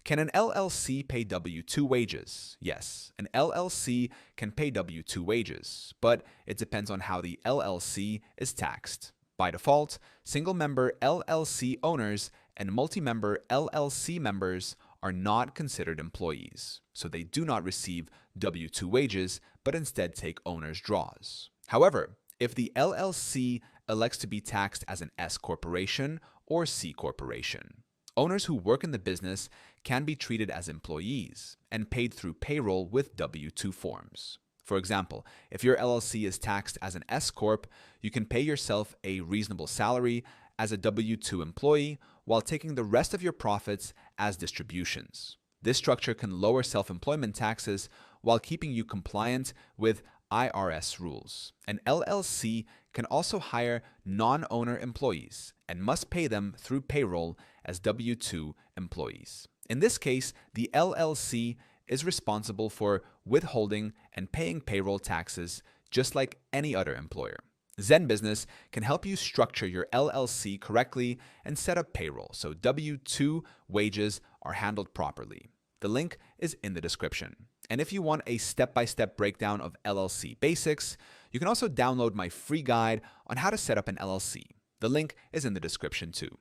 Can an LLC pay W2 wages? Yes, an LLC can pay W2 wages, but it depends on how the LLC is taxed. By default, single-member LLC owners and multi-member LLC members are not considered employees, so they do not receive W2 wages, but instead take owner's draws. However, if the LLC elects to be taxed as an S-corporation or C-corporation, owners who work in the business can be treated as employees and paid through payroll with W2 forms. For example, if your LLC is taxed as an S-corp, you can pay yourself a reasonable salary as a W2 employee while taking the rest of your profits as distributions. This structure can lower self-employment taxes while keeping you compliant with IRS rules. An LLC can also hire non-owner employees and must pay them through payroll as W2 employees. In this case, the LLC is responsible for withholding and paying payroll taxes just like any other employer. Zen Business can help you structure your LLC correctly and set up payroll so W2 wages are handled properly. The link is in the description. And if you want a step-by-step breakdown of LLC basics, you can also download my free guide on how to set up an LLC. The link is in the description too.